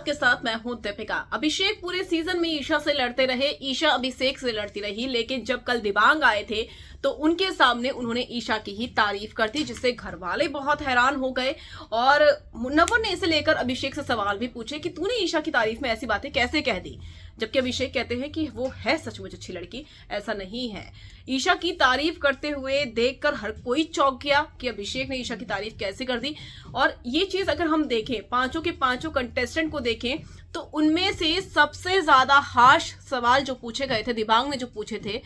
आपके साथ मैं हूं दीपिका। अभिषेक पूरे सीजन में ईशा से लड़ते रहे, ईशा अभिषेक से लड़ती रही, लेकिन जब कल दिबांग आए थे तो उनके सामने उन्होंने ईशा की ही तारीफ कर दी, जिससे घर वाले बहुत हैरान हो गए। और मुनव्वर ने इसे लेकर अभिषेक से सवाल भी पूछे कि तूने ईशा की तारीफ में ऐसी बातें कैसे कह दी, जबकि अभिषेक कहते हैं कि वो है सचमुच अच्छी लड़की, ऐसा नहीं है। ईशा की तारीफ करते हुए देखकर हर कोई चौंक गया कि अभिषेक ने ईशा की तारीफ कैसे कर दी। और ये चीज अगर हम देखें, पांचों के पांचों कंटेस्टेंट को देखें, तो उनमें से सबसे ज्यादा हार्श सवाल जो पूछे गए थे, दिबांग ने जो पूछे थे,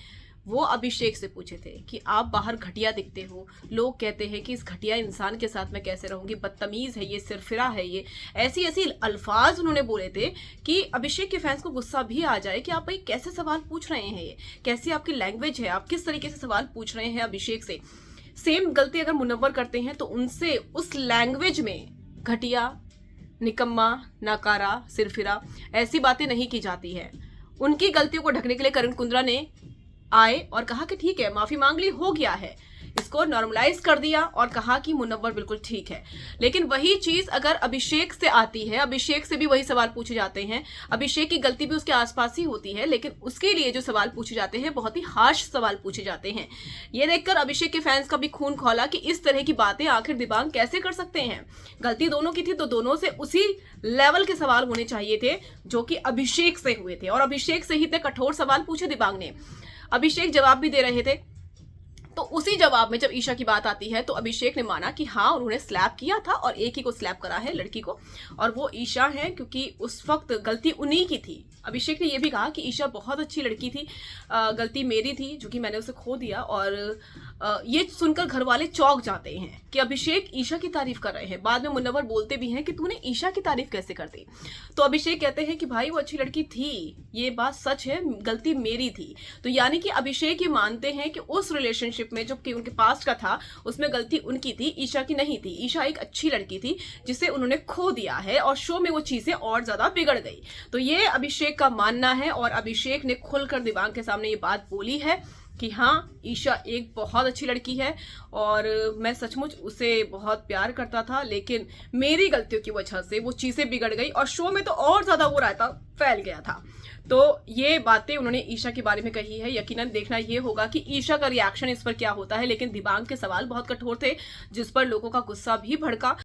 वो अभिषेक से पूछे थे कि आप बाहर घटिया दिखते हो, लोग कहते हैं कि इस घटिया इंसान के साथ मैं कैसे रहूंगी, बदतमीज है ये, सिरफिरा है ये, ऐसी ऐसी अल्फाज उन्होंने बोले थे कि अभिषेक के फैंस को गुस्सा भी आ जाए कि आप भाई कैसे सवाल पूछ रहे हैं, ये कैसी आपकी लैंग्वेज है, आप किस तरीके से सवाल पूछ रहे हैं अभिषेक से। सेम गलती अगर मुनव्वर करते हैं तो उनसे उस लैंग्वेज में घटिया, निकम्मा, नाकारा, सिरफिरा ऐसी बातें नहीं की जाती है। उनकी गलतियों को ढकने के लिए करण कुंद्रा ने आए और कहा कि ठीक है, माफी मांग ली, हो गया है, इसको नॉर्मलाइज कर दिया और कहा कि मुनव्वर बिल्कुल ठीक है। लेकिन वही चीज अगर अभिषेक से आती है, अभिषेक से भी वही सवाल पूछे जाते हैं, अभिषेक की गलती भी उसके आसपास ही होती है, लेकिन उसके लिए जो सवाल पूछे जाते हैं बहुत ही हार्श सवाल पूछे जाते हैं। ये देखकर अभिषेक के फैंस का भी खून खौला कि इस तरह की बातें आखिर दिबांग कैसे कर सकते हैं। गलती दोनों की थी तो दोनों से उसी लेवल के सवाल होने चाहिए थे जो कि अभिषेक से हुए थे, और अभिषेक से ही इतने कठोर सवाल पूछे दिबांग ने। अभिषेक जवाब भी दे रहे थे, तो उसी जवाब में जब ईशा की बात आती है तो अभिषेक ने माना कि हाँ, उन्होंने स्लैप किया था और एक ही को स्लैप करा है, लड़की को, और वो ईशा है, क्योंकि उस वक्त गलती उन्हीं की थी। अभिषेक ने यह भी कहा कि ईशा बहुत अच्छी लड़की थी, गलती मेरी थी जो कि मैंने उसे खो दिया। और ये सुनकर घर वाले चौंक जाते हैं कि अभिषेक ईशा की तारीफ कर रहे हैं। बाद में मुनव्वर बोलते भी हैं कि तूने ईशा की तारीफ कैसे कर दी, तो अभिषेक कहते हैं कि भाई वो अच्छी लड़की थी, ये बात सच है, गलती मेरी थी। तो यानी कि अभिषेक ये मानते हैं कि उस रिलेशनशिप में जो कि उनके पास्ट का था उसमें गलती उनकी थी, ईशा की नहीं थी। ईशा एक अच्छी लड़की थी जिसे उन्होंने खो दिया है और शो में वो चीजें और ज्यादा बिगड़ गई। तो ये अभिषेक का मानना है, और अभिषेक ने खुलकर दिबांग के सामने ये बात बोली है कि हाँ, ईशा एक बहुत अच्छी लड़की है और मैं सचमुच उसे बहुत प्यार करता था, लेकिन मेरी गलतियों की वजह से वो चीजें बिगड़ गई और शो में तो और ज्यादा वो रायता फैल गया था। तो ये बातें उन्होंने ईशा के बारे में कही है। यकीनन देखना ये होगा कि ईशा का रिएक्शन इस पर क्या होता है, लेकिन दिबांग के सवाल बहुत कठोर थे जिस पर लोगों का गुस्सा भी भड़का।